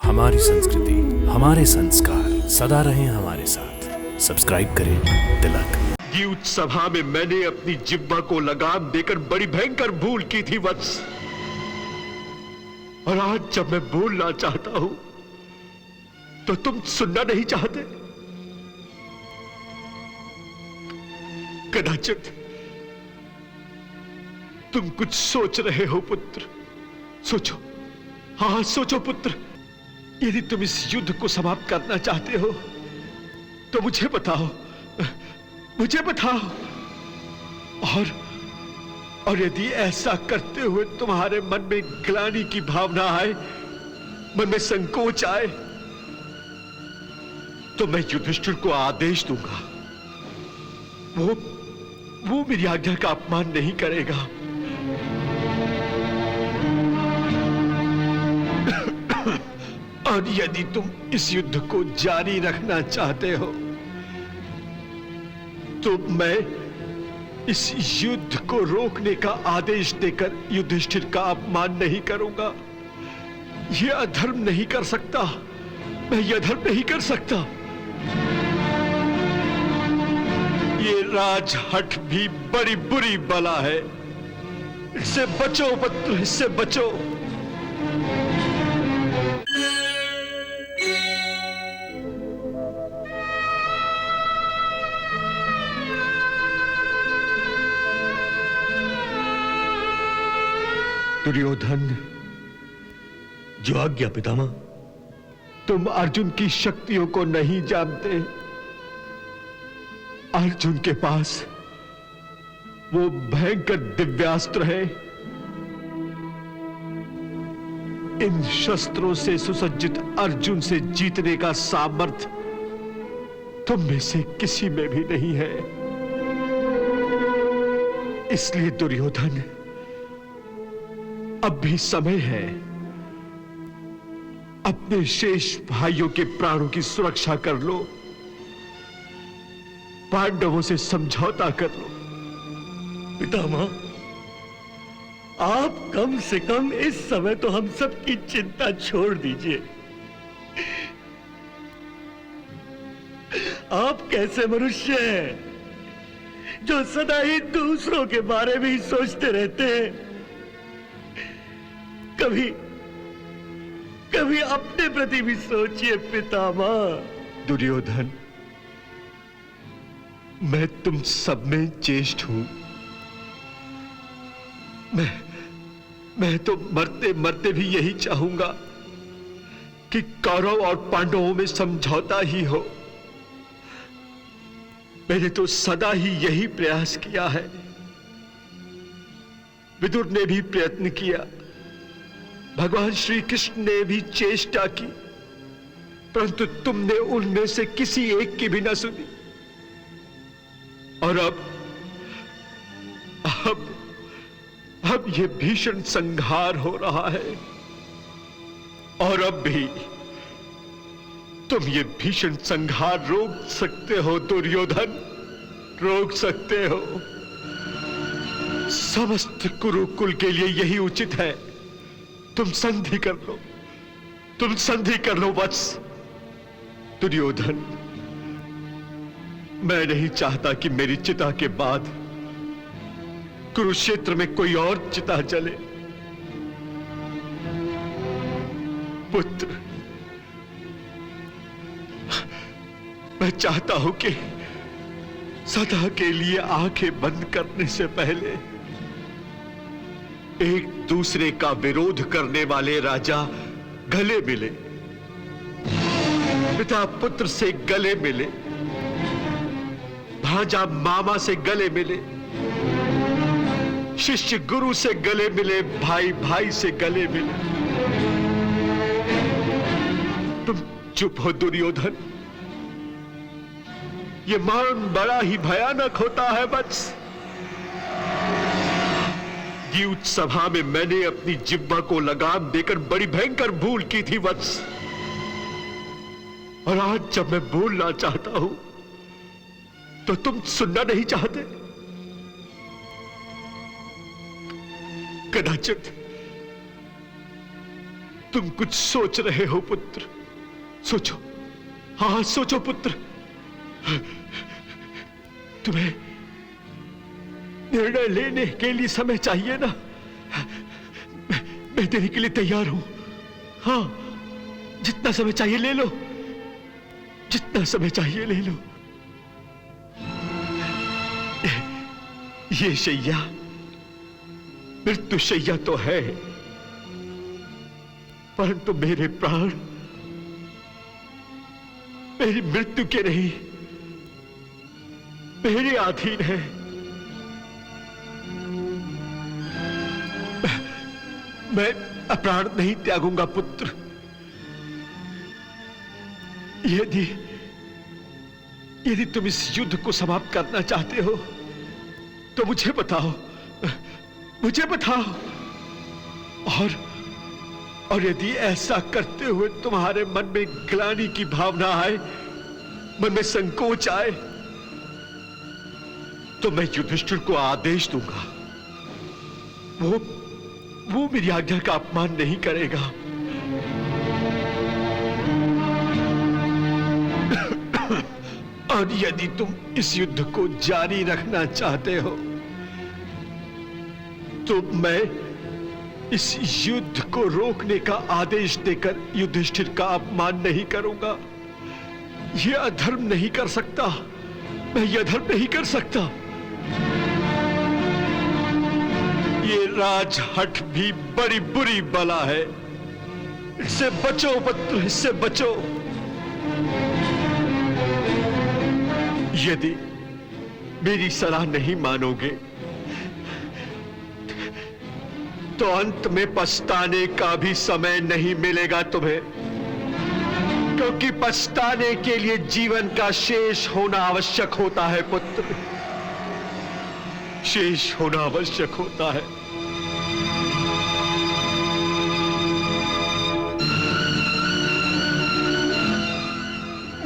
हमारी संस्कृति, हमारे संस्कार सदा रहें हमारे साथ। सब्सक्राइब करें तिलक। युद्ध सभा में मैंने अपनी जिह्वा को लगाम देकर बड़ी भयंकर भूल की थी वत्स। और आज जब मैं बोलना चाहता हूं तो तुम सुनना नहीं चाहते। कदाचित तुम कुछ सोच रहे हो पुत्र। सोचो, हाँ सोचो पुत्र। यदि तुम इस युद्ध को समाप्त करना चाहते हो तो मुझे बताओ, मुझे बताओ। और यदि ऐसा करते हुए तुम्हारे मन में ग्लानि की भावना आए, मन में संकोच आए, तो मैं युधिष्ठिर को आदेश दूंगा। वो मेरी आज्ञा का अपमान नहीं करेगा। और यदि तुम इस युद्ध को जारी रखना चाहते हो तो मैं इस युद्ध को रोकने का आदेश देकर युधिष्ठिर का अपमान नहीं करूंगा। यह अधर्म नहीं कर सकता, मैं यह अधर्म नहीं कर सकता। ये राजहठ भी बड़ी बुरी बला है। इससे बचो पुत्र, इससे बचो। दुर्योधन, जो आज्ञा पितामह। तुम अर्जुन की शक्तियों को नहीं जानते। अर्जुन के पास वो भयंकर दिव्यास्त्र है। इन शस्त्रों से सुसज्जित अर्जुन से जीतने का सामर्थ्य तुम में से किसी में भी नहीं है। इसलिए दुर्योधन, अब भी समय है। अपने शेष भाइयों के प्राणों की सुरक्षा कर लो। पांडवों से समझौता कर लो। पितामह, आप कम से कम इस समय तो हम सब की चिंता छोड़ दीजिए। आप कैसे मनुष्य हैं जो सदा ही दूसरों के बारे में ही सोचते रहते हैं। कभी अपने प्रति भी सोचिए पितामह। दुर्योधन, मैं तुम सब में ज्येष्ठ हूं। मैं तो मरते मरते भी यही चाहूंगा कि कौरव और पांडवों में समझौता ही हो। मैंने तो सदा ही यही प्रयास किया है। विदुर ने भी प्रयत्न किया, भगवान श्री कृष्ण ने भी चेष्टा की, परंतु तुमने उनमें से किसी एक की भी न सुनी। और अब यह भीषण संहार हो रहा है। और अब भी तुम ये भीषण संहार रोक सकते हो दुर्योधन, रोक सकते हो। समस्त कुरुकुल के लिए यही उचित है। तुम संधि कर लो, तुम संधि कर लो वत्स। दुर्योधन, मैं नहीं चाहता कि मेरी चिता के बाद कुरुक्षेत्र में कोई और चिता जले। पुत्र, मैं चाहता हूं कि सदा के लिए आंखें बंद करने से पहले एक दूसरे का विरोध करने वाले राजा गले मिले, पिता पुत्र से गले मिले, भांजा मामा से गले मिले, शिष्य गुरु से गले मिले, भाई भाई से गले मिले। तुम चुप हो दुर्योधन। ये मरण बड़ा ही भयानक होता है वत्स। युद्ध सभा में मैंने अपनी जिह्वा को लगाम देकर बड़ी भयंकर भूल की थी वत्स। और आज जब मैं बोलना चाहता हूं तो तुम सुनना नहीं चाहते। तुम कुछ सोच रहे हो पुत्र, सोचो, हाँ सोचो पुत्र। तुम्हें निर्णय लेने के लिए समय चाहिए ना? मैं देने के लिए तैयार हूं। हाँ, जितना समय चाहिए ले लो, जितना समय चाहिए ले लो। ये शैया मृत्यु शैया तो है, परंतु मेरे प्राण मेरी मृत्यु के नहीं, मेरे अधीन है। मैं प्राण नहीं त्यागूंगा पुत्र। यदि तुम इस युद्ध को समाप्त करना चाहते हो तो मुझे बताओ, मुझे बताओ। और यदि ऐसा करते हुए तुम्हारे मन में ग्लानि की भावना आए, मन में संकोच आए, तो मैं युधिष्ठिर को आदेश दूंगा। वो मेरी आज्ञा का अपमान नहीं करेगा। और यदि तुम इस युद्ध को जारी रखना चाहते हो तो मैं इस युद्ध को रोकने का आदेश देकर युधिष्ठिर का अपमान नहीं करूंगा। यह अधर्म नहीं कर सकता, मैं यह अधर्म नहीं कर सकता। ये राजहठ भी बड़ी बुरी बला है, इससे बचो पुत्र, इससे बचो। यदि मेरी सलाह नहीं मानोगे तो अंत में पछताने का भी समय नहीं मिलेगा तुम्हें, क्योंकि पछताने के लिए जीवन का शेष होना आवश्यक होता है पुत्र, शेष होना आवश्यक होता है।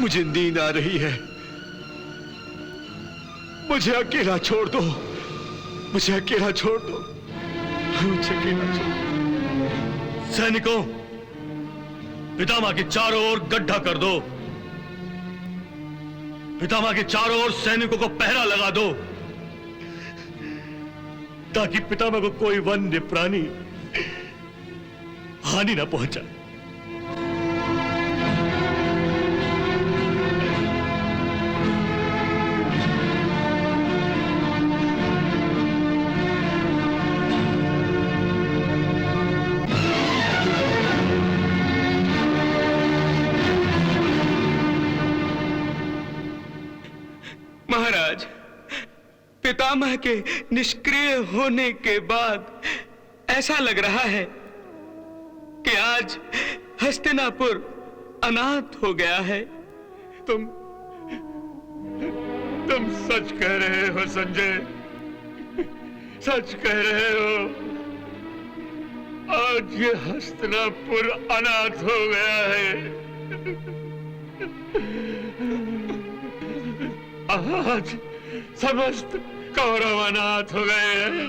मुझे नींद आ रही है, मुझे अकेला छोड़ दो, मुझे अकेला छोड़ दो, मुझे अकेला छोड़ दो। सैनिकों, पितामह के चारों ओर गड्ढा कर दो, पितामह के चारों ओर सैनिकों को पहरा लगा दो, ताकि पितामह को कोई वन्य प्राणी हानि ना पहुंचाए। महाराज, पितामह के निष्क्रिय होने के बाद ऐसा लग रहा है कि आज हस्तिनापुर अनाथ हो गया है। तुम सच कह रहे हो संजय, सच कह रहे हो। आज ये हस्तिनापुर अनाथ हो गया है। आज समस्त कौरव अनाथ हो गए हैं।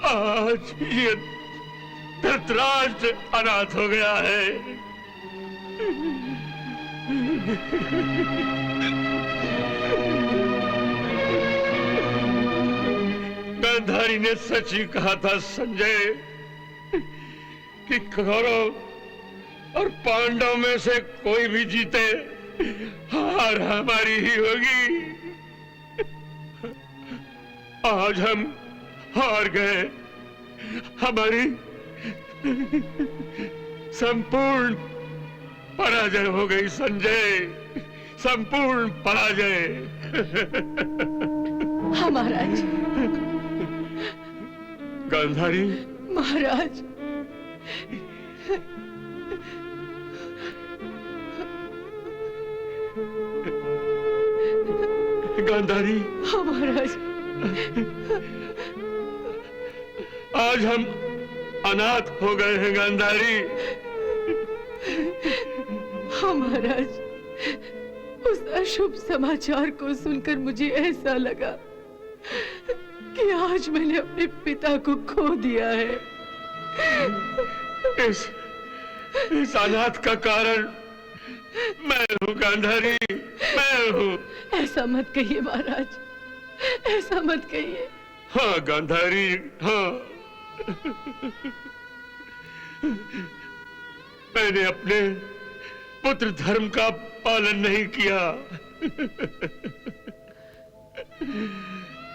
आज ये धृतराष्ट्र अनाथ हो गया है। गांधारी ने सच ही कहा था संजय कि कौरव और पांडव में से कोई भी जीते, हार हमारी ही होगी। आज हम हार गए, हमारी संपूर्ण पराजय हो गई संजय, संपूर्ण पराजय। महाराज, गांधारी, महाराज, गांधारी, महाराज, आज हम अनाथ हो गए हैं गांधारी। महाराज, उस अशुभ समाचार को सुनकर मुझे ऐसा लगा कि आज मैंने अपने पिता को खो दिया है। इस अनाथ का कारण मैं हूँ गांधारी, मैं हूँ। ऐसा मत कहिए महाराज, ऐसा मत कहिए। हाँ गांधारी, हाँ। मैंने अपने पुत्र धर्म का पालन नहीं किया।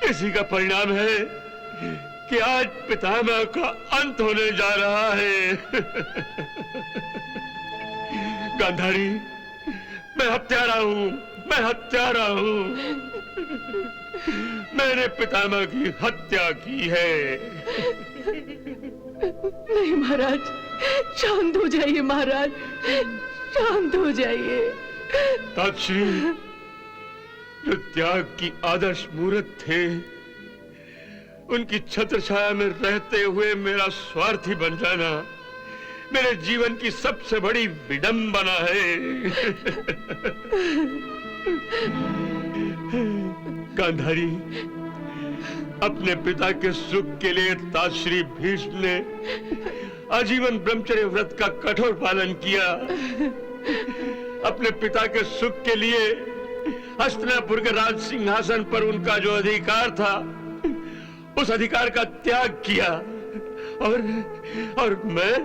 इसी का परिणाम है कि आज पितामह का अंत होने जा रहा है। गांधारी, मैं हत्यारा हूँ, मैं हत्यारा हूँ। मैंने पितामह की हत्या की है। नहीं महाराज, शांत हो जाइए महाराज, शांत हो जाइए। ताक्षरी जो त्याग की आदर्श मूर्त थे, उनकी छत्र छाया में रहते हुए मेरा स्वार्थी बन जाना मेरे जीवन की सबसे बड़ी विडंबना है। गांधारी, अपने पिता के सुख के लिए ताश्री भीष्म ने आजीवन ब्रह्मचर्य व्रत का कठोर पालन किया। अपने पिता के सुख के लिए हस्तिनापुर के राज सिंहासन पर उनका जो अधिकार था, उस अधिकार का त्याग किया। और मैं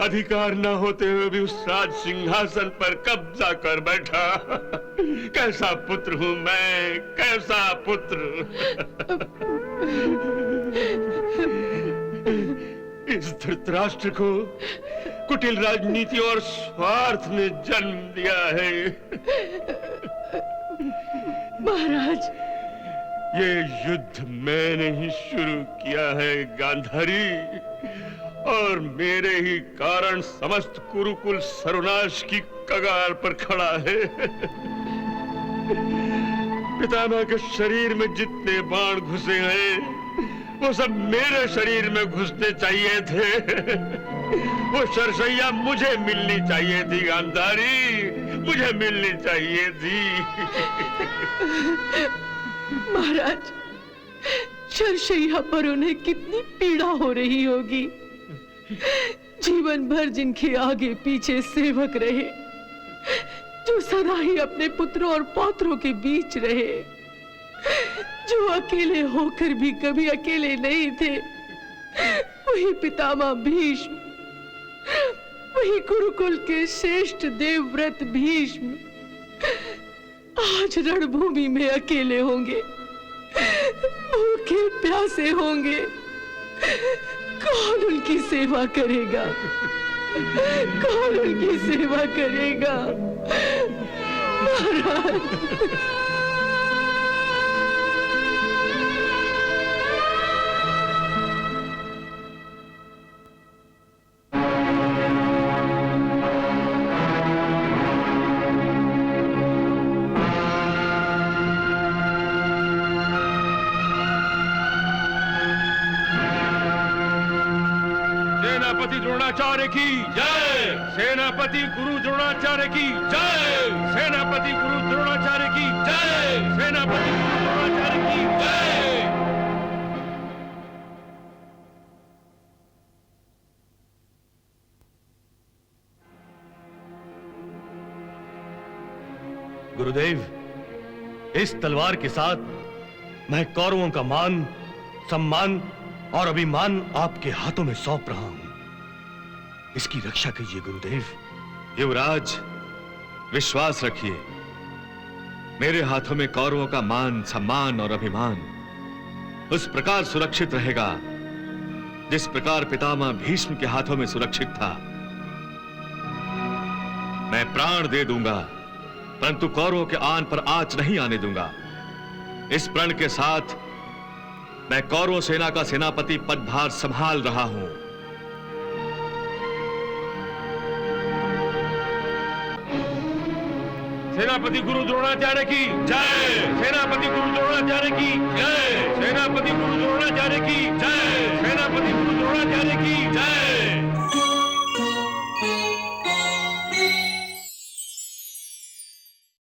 अधिकार न होते हुए भी उस राज सिंहासन पर कब्जा कर बैठा। कैसा पुत्र हूं मैं, कैसा पुत्र। इस धृतराष्ट्र को कुटिल राजनीति और स्वार्थ ने जन्म दिया है। महाराज, ये युद्ध मैंने ही शुरू किया है गांधारी, और मेरे ही कारण समस्त कुरुकुल सर्वनाश की कगार पर खड़ा है। पितामह के शरीर में जितने बाण घुसे हैं, वो सब मेरे शरीर में घुसने चाहिए थे। वो सरसैया मुझे मिलनी चाहिए थी गांधारी, मुझे मिलनी चाहिए थी। महाराज, शरशैया पर उन्हें कितनी पीड़ा हो रही होगी। जीवन भर जिनके आगे पीछे सेवक रहे, जो सदा ही अपने पुत्रों और पौत्रों के बीच रहे, जो अकेले होकर भी कभी अकेले नहीं थे, वही पितामह भीष्म, वही गुरुकुल के श्रेष्ठ देवव्रत भीष्म आज रणभूमि में अकेले होंगे, भूखे प्यासे होंगे। कौन उनकी सेवा करेगा? कौन उनकी सेवा करेगा? महाराज, सेनापति द्रोणाचार्य की जय। सेनापति गुरु द्रोणाचार्य की जय। सेनापति गुरु द्रोणाचार्य की जय। सेनापति गुरु द्रोणाचार्य की जय। गुरुदेव, इस तलवार के साथ मैं कौरवों का मान, सम्मान और अभिमान आपके हाथों में सौंप रहा हूं। इसकी रक्षा कीजिए गुरुदेव। युवराज, विश्वास रखिए, मेरे हाथों में कौरवों का मान, सम्मान और अभिमान उस प्रकार सुरक्षित रहेगा जिस प्रकार पितामह भीष्म के हाथों में सुरक्षित था। मैं प्राण दे दूंगा, परंतु कौरवों के आन पर आंच नहीं आने दूंगा। इस प्रण के साथ मैं कौरव सेना का सेनापति पदभार संभाल रहा हूं। सेनापति गुरु द्रोणाचार्य की जय। सेनापति गुरु द्रोणाचार्य की जय। सेनापति गुरु द्रोणाचार्य की